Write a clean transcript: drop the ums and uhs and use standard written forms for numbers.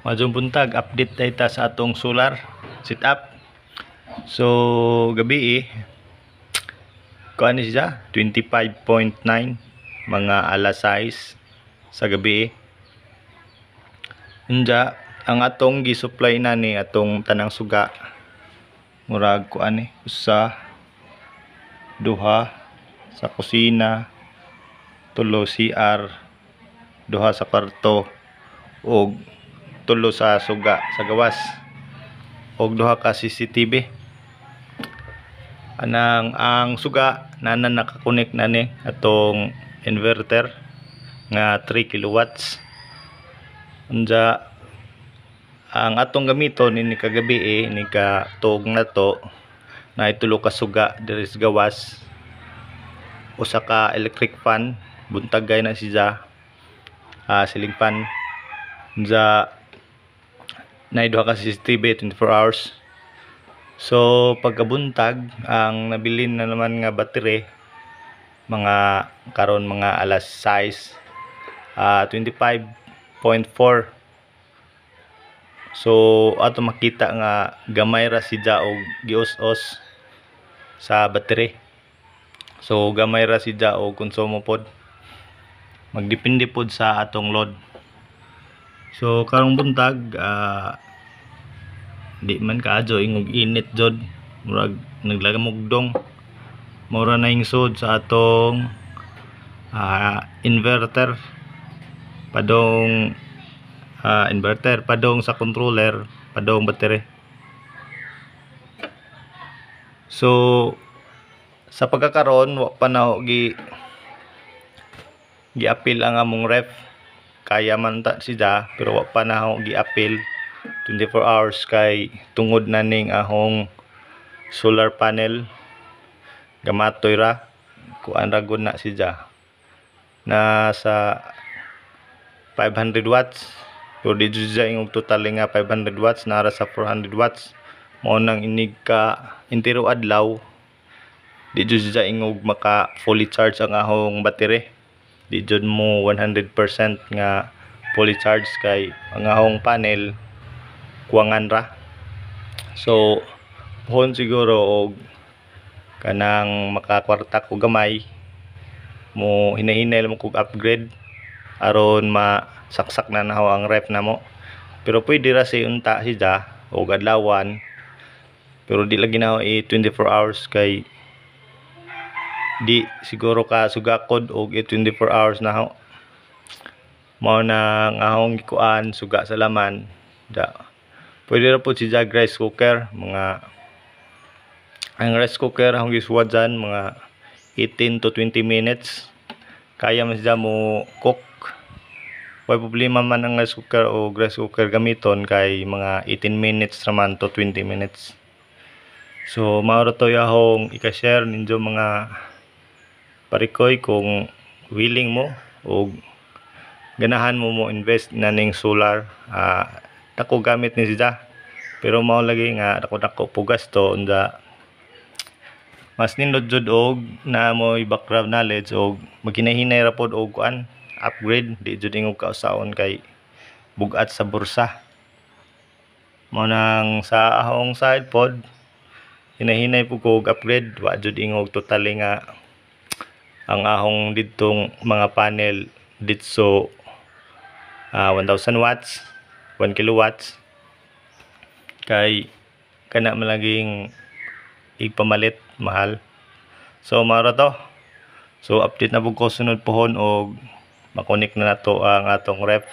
Majong buntag, update tayo sa atong solar setup. So, gabi kuan ni siya, 25.9 mga alas 6 sa gabi. Unja, ang atong gi-supply na ni atong tanang suga. Murag kuan ni, usa, duha sa kusina, tulo CR, duha sa kwarto, og tulo sa suga sa gawas, og duha ka CCTV. Ang suga nanan nakakonek na ni atong inverter nga 3 kilowatts. Unja ang atong gamiton ini kagabi ni ka tuog na to na itulo ka suga diri sa gawas, usa ka electric fan buntagay na siya, ceiling fan. Unja na duha ka CCTV 24 hours. So pagkabuntag ang nabilin na naman nga battery mga karon mga alas 6, 25.4. So ato makita nga gamay ra siya og gius-os sa battery. So gamay ra siya og konsumo pod, magdepende pod sa atong load. So karong buntag di man kaadyo ingog init jod, murag naglagamugdong. Mura na hingsod sa atong inverter padong padong sa controller, padong battery. So sa pagkakaroon wa pa na gi-appeal ang among ref. Kaya man ta siya pero wa pa na gi-appeal 24 hours kay tungod na ning ahong solar panel gamatoy ra, kuan ra gud na siya na sa 500 watts. Pero di siya ingog total nga 500 watts, nara sa 400 watts. Mao nang inig ka entero adlaw di siya ingog maka fully charge ang ahong battery. Di jud mo 100% nga fully charge kay ang ahong panel kuwangan ra. So pohon siguro og kanang makakwarta ko gamay mo, hinahinay mo kog upgrade aron masaksak na naho ang ref namo. Pero pwede ra si unta siya og adlawan, pero di lagi na 24 hours kay di siguro ka sugakod og 24 hours na ho. Mao na nga ahong gikuan suga sa laman da. Pwede ra po siya rice cooker, ang rice cooker akong gisuwad dyan mga 18 to 20 minutes kaya man siya mo cook. May problema man ang rice cooker o rice cooker gamiton kay mga 18 minutes naman to 20 minutes. So mauro to akong ika-share ninyo mga parikoy kung willing mo o ganahan mo invest na ning solar. Dako gamit ni siya pero mao lagi nga dako pugas to. Unda mas nindot jud og na mo background knowledge og magkinahinay ra pod og kuan upgrade. Di jud ingog kausaon kay bugat sa bursa. Mao nang sa ahong side pod hinahinay po ko og upgrade. Wa jud ingog totally nga ang ahong didtong mga panel ditso 1000 watts 1 kilowatts kay kana malaging ipamalit mahal. So maro to. So update na po ko sunod pohon og makonek na nato ang atong ref.